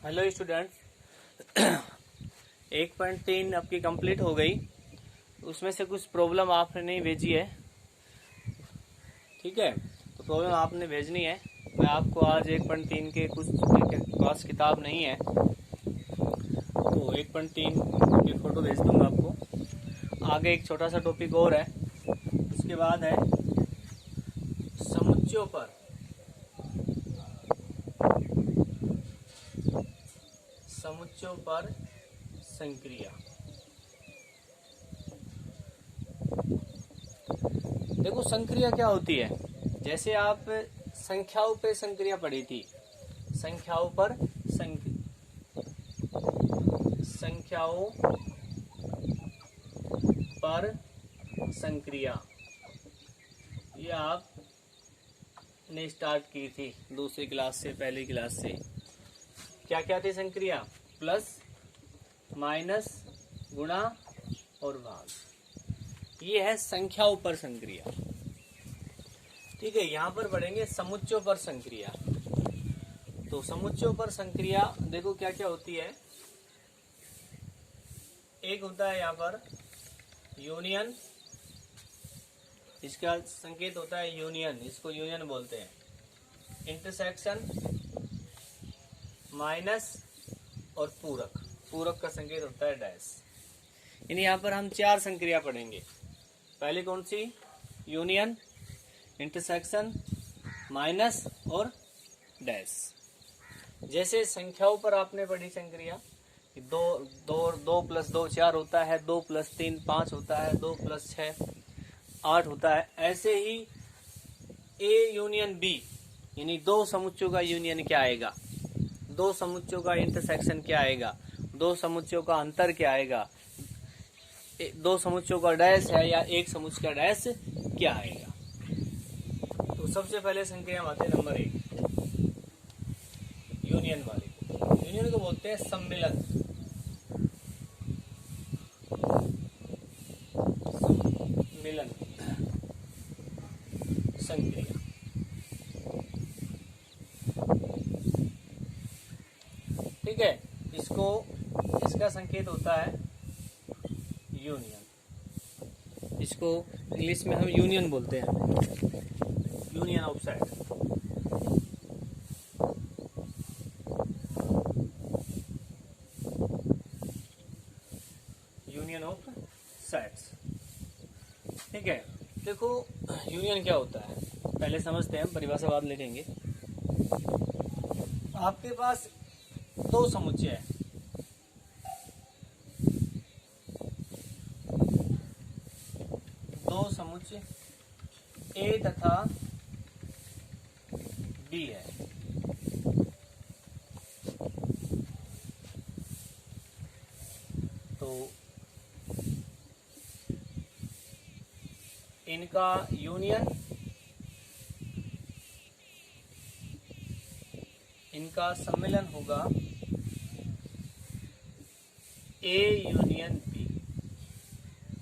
Hello students 1.3 आपकी complete हो गई। उसमें से कुछ प्रॉब्लम आपने नहीं भेजी है, ठीक है। तो प्रॉब्लम आपने भेजनी है। मैं आपको आज 1.3 के कुछ पास किताब नहीं है तो 1.3 की फ़ोटो भेज दूंगा आपको। आगे एक छोटा सा टॉपिक और है, उसके बाद है समुच्चयों पर संक्रिया। देखो संक्रिया क्या होती है। जैसे आप संख्याओं पे संक्रिया पढ़ी थी, संख्याओं पर संक्रिया, ये आपने स्टार्ट की थी दूसरी क्लास से, पहली क्लास से। क्या क्या थी संक्रिया? प्लस, माइनस, गुणा और भाग। ये है संख्याओं पर संक्रिया, ठीक है। यहाँ पर पढ़ेंगे समुच्चयों पर संक्रिया। तो समुच्चयों पर संक्रिया देखो क्या क्या होती है। एक होता है यहाँ पर यूनियन, इसका संकेत होता है यूनियन, इसको यूनियन बोलते हैं। इंटरसेक्शन, माइनस और पूरक, पूरक का संकेत होता है डैश। यानी यहाँ पर हम चार संक्रिया पढ़ेंगे। पहले कौन सी? यूनियन, इंटरसेक्शन, माइनस और डैश। जैसे संख्याओं पर आपने पढ़ी संक्रिया, दो प्लस दो 4 होता है, 2 प्लस 3 5 होता है, 2 प्लस 6 8 होता है। ऐसे ही ए यूनियन बी, यानी दो समुच्चयों का यूनियन क्या आएगा, दो समुच्चयों का इंटरसेक्शन क्या आएगा, दो समुच्चयों का अंतर क्या आएगा, दो समुच्चयों का डैश है या एक समुच्चय का डैश क्या आएगा। तो सबसे पहले संक्रिया में आते हैं नंबर 1, यूनियन वाले को। यूनियन को बोलते हैं सम्मिलन। मिलन संक्रिया, ठीक है। इसका संकेत होता है यूनियन। इसको इंग्लिश में हम यूनियन बोलते हैं, union of set. Union of sets, ठीक है। देखो यूनियन क्या होता है पहले समझते हैं, परिभाषा बाद लिखेंगे। आपके पास दो समुच्चय है, दो समुच्चय ए तथा बी है। तो इनका यूनियन, इनका सम्मिलन होगा ए यूनियन बी।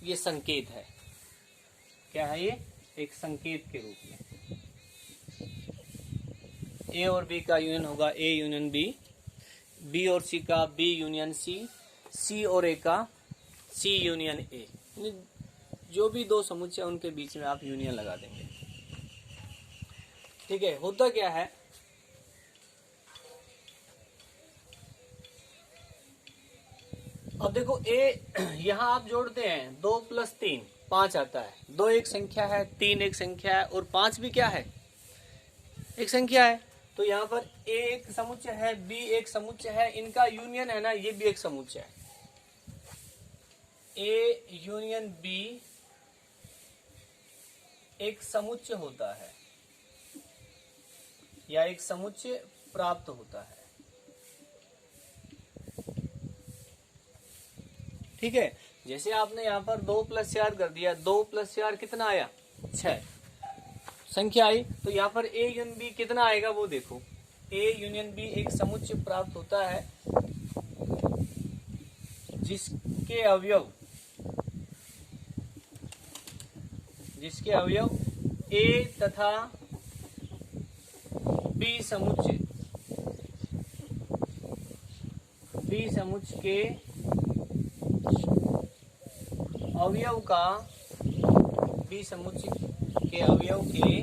ये संकेत है, क्या है ये? एक संकेत के रूप में। ए और बी का यूनियन होगा ए यूनियन बी, बी और सी का बी यूनियन सी, सी और ए का सी यूनियन ए। जो भी दो समुच्चय उनके बीच में आप यूनियन लगा देंगे, ठीक है। होता क्या है, अब देखो ए यहां आप जोड़ते हैं, 2 प्लस 3 5 आता है। 2 एक संख्या है, 3 एक संख्या है और 5 भी क्या है? एक संख्या है। तो यहाँ पर ए एक समुच्चय है, बी एक समुच्चय है, इनका यूनियन है ना, ये भी एक समुच्चय है। ए यूनियन बी एक समुच्चय होता है या एक समुच्चय प्राप्त होता है, ठीक है। जैसे आपने यहाँ पर 2 प्लस 4 कर दिया, 2 प्लस 4 कितना आया? 6 संख्या आई। तो यहाँ पर ए यूनियन बी कितना आएगा वो देखो। ए यूनियन बी एक समुच्चय प्राप्त होता है जिसके अवयव ए तथा बी समुच्चय बी समुच्चय के अवयव का बी समुच्चय के अवयव के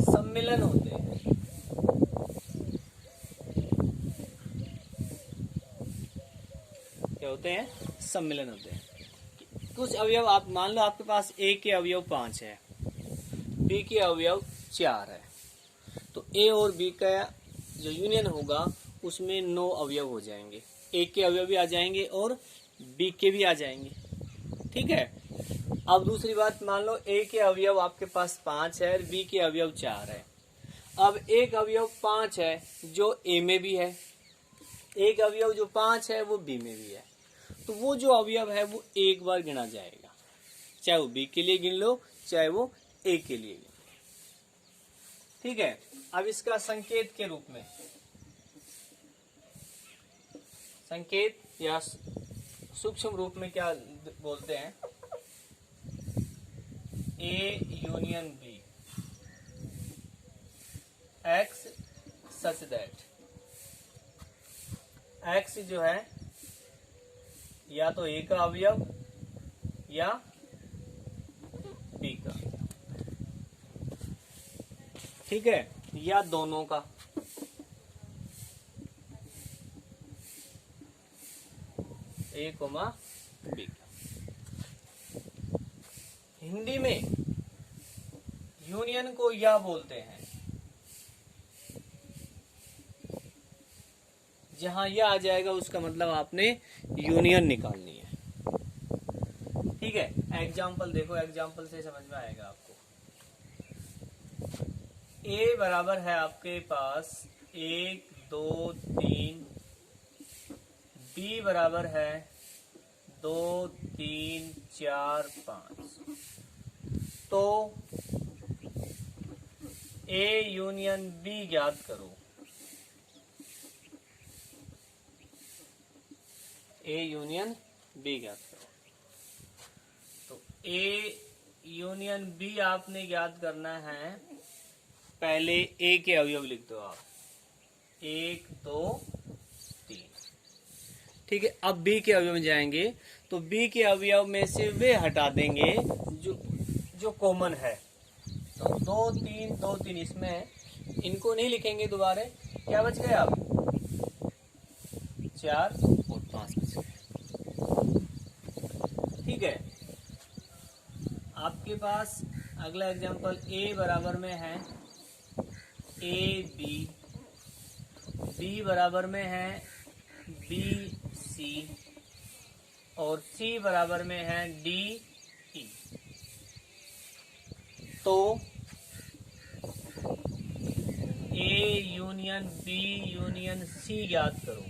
सम्मिलन होते हैं। क्या होते हैं? सम्मिलन होते हैं। कुछ अवयव आप मान लो आपके पास ए के अवयव 5 है, बी के अवयव 4 है, तो ए और बी का जो यूनियन होगा उसमें 9 अवयव हो जाएंगे। ए के अवयव भी आ जाएंगे और बी के भी आ जाएंगे। ठीक है। अब दूसरी बात मान लो ए के अवयव आपके पास 5 है और बी के अवयव 4 है। अब एक अवयव 5 है जो ए में भी है, एक अवयव जो 5 है वो बी में भी है, तो वो जो अवयव है वो एक बार गिना जाएगा, चाहे वो बी के लिए गिन लो चाहे वो ए के लिए गिन लो। ठीक है। अब इसका संकेत के रूप में, संकेत या सूक्ष्म रूप में क्या बोलते हैं? A union B X such that, X जो है या तो ए का अवयव या बी का, ठीक है, या दोनों का। ए कोमा बी का। हिंदी में यूनियन को या बोलते हैं। जहां यह आ जाएगा उसका मतलब आपने यूनियन निकालनी है। ठीक है। एग्जाम्पल देखो, एग्जाम्पल से समझ में आएगा आपको। ए बराबर है आपके पास 1 2 3, बी बराबर है 2 3 4 5। तो ए यूनियन बी ज्ञात करो। ए यूनियन बी ज्ञात करो। तो ए यूनियन बी आपने ज्ञात करना है। पहले ए के अवयव लिख दो आप, 1 2 3। ठीक है। अब बी के अवयव में जाएंगे तो बी के अवयव में से वे हटा देंगे जो कॉमन है। तो 2 3 2 3 इसमें इनको नहीं लिखेंगे दोबारा। क्या बच गए आप? 4 और 5 बच गए। ठीक है। आपके पास अगला एग्जांपल ए बराबर में है ए बी, बी बराबर में है बी सी और सी बराबर में है डी ई। तो A union B union C ज्ञात करो।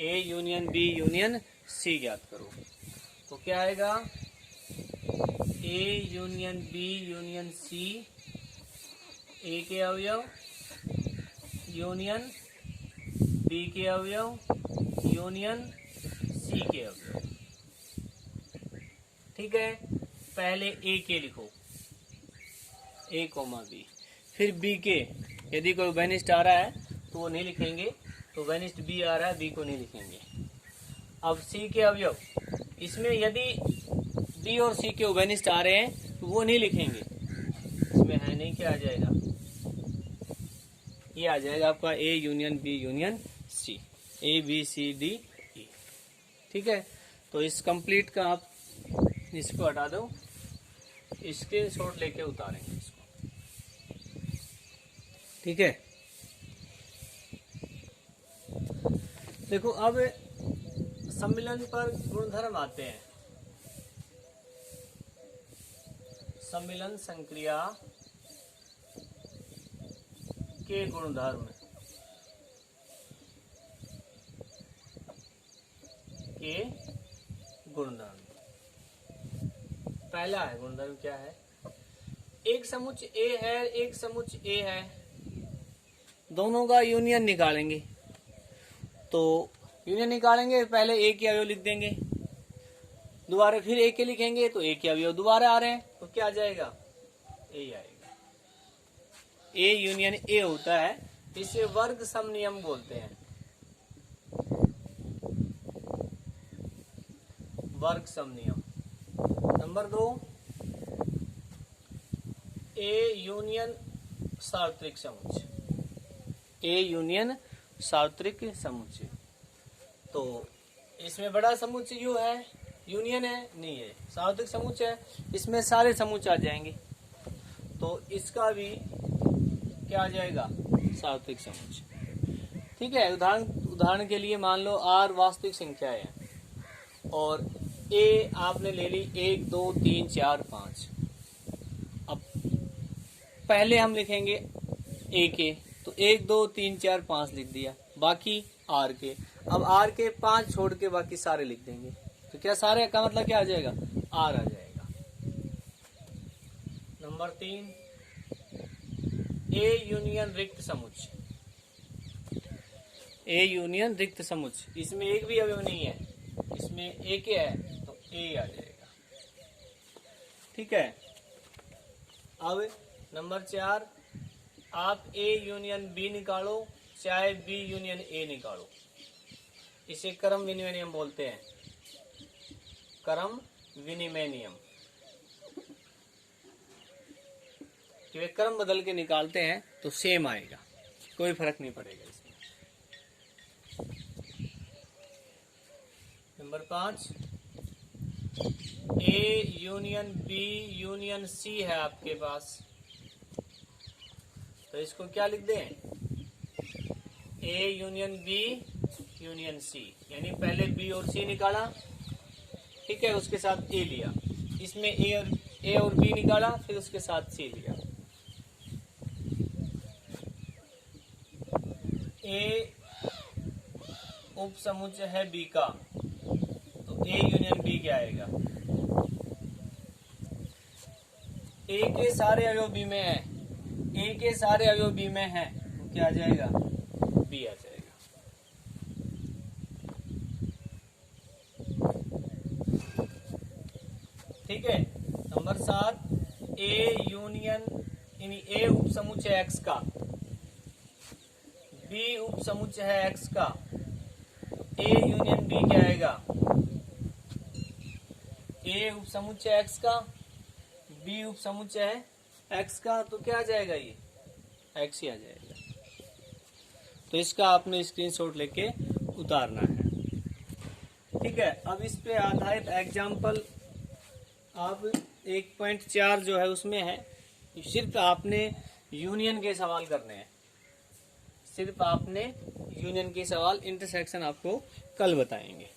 A union B union C ज्ञात करो। तो क्या आएगा? A union B union C, A के अवयव यूनियन बी के अवयव यूनियन सी के अवयव। ठीक है। पहले ए के लिखो, ए कोमा बी, फिर बी के। यदि कोई वेनिस्ट आ रहा है तो वो नहीं लिखेंगे, तो वेनिस्ट बी आ रहा है बी को नहीं लिखेंगे। अब सी के अवयव, इसमें यदि डी और सी के वेनिस्ट आ रहे हैं तो वो नहीं लिखेंगे। इसमें है नहीं, क्या आ जाएगा? ये आ जाएगा आपका A union B union C, A B C D E. ठीक है। तो इस कंप्लीट का आप इसको हटा दो, स्क्रीनशॉट लेके उतारेंगे इसको। ठीक है। देखो अब सम्मिलन पर गुणधर्म आते हैं। सम्मिलन संक्रिया के गुणधर्म पहला है गुणधर्म क्या है? एक समुच्चय ए है, एक समुच्चय ए है, दोनों का यूनियन निकालेंगे। तो यूनियन निकालेंगे, पहले ए के अवयव लिख देंगे, दोबारा फिर ए के लिखेंगे तो ए के अवयव दोबारा आ रहे हैं, तो क्या आ जाएगा? ए आएगा। ए यूनियन ए होता है इसे वर्ग सम नियम बोलते हैं, वर्ग सम नियम। नंबर 2, ए यूनियन सार्वत्रिक समुच्चय, ए यूनियन सार्वत्रिक समुच्चय। तो इसमें बड़ा समुच्चय यू है, यूनियन है नहीं है, सार्वत्रिक समुच्चय है, इसमें सारे समुच्चय आ जाएंगे, तो इसका भी क्या आ जाएगा, सार्वत्रिक समुच्चय। ठीक है, उदाहरण के लिए मान लो आर वास्तविक संख्या है और ए आपने ले ली 1 2 3 4 5। अब पहले हम लिखेंगे ए के, तो 1 2 3 4 5 लिख दिया, बाकी आर के। अब आर के 5 छोड़ के बाकी सारे लिख देंगे, तो क्या सारे का मतलब क्या आ जाएगा, आर आ जाएगा। नंबर 3, ए यूनियन रिक्त समुच्चय, ए यूनियन रिक्त समुच्चय। इसमें एक भी अवयव नहीं है, इसमें एक है तो ए आ जाएगा। ठीक है, अब नंबर 4, आप ए यूनियन बी निकालो चाहे बी यूनियन ए निकालो, इसे क्रम विनिमय नियम बोलते हैं, क्रम विनिमय नियम। कि वे क्रम बदल के निकालते हैं तो सेम आएगा, कोई फर्क नहीं पड़ेगा इसमें। Number 5, A union B union C है आपके पास, तो इसको क्या लिख दें, A union B union C, यानी पहले बी और सी निकाला, ठीक है, उसके साथ ए लिया, इसमें ए और बी निकाला, फिर उसके साथ सी लिया। ए उप समुच्चय है बी का, तो ए यूनियन बी क्या आएगा, ए के सारे अवयव बी में है, ए के सारे अवयव बी में है, तो क्या आ जाएगा, बी आ जाएगा। ठीक है, नंबर 7, ए यूनियन यानी ए उप समुच्चय एक्स का, बी उप समुच्चय है एक्स का, ए यूनियन बी क्या आएगा, ए उप समुच्चय एक्स का, बी उप समुच्चय है एक्स का, तो क्या आ जाएगा, ये एक्स ही आ जाएगा। तो इसका आपने स्क्रीनशॉट लेके उतारना है। ठीक है, अब इस पे आधारित एग्जाम्पल आप 1.4 जो है उसमें है, सिर्फ आपने यूनियन के सवाल करने हैं, सिर्फ आपने यूनियन के सवाल, इंटरसेक्शन आपको कल बताएंगे।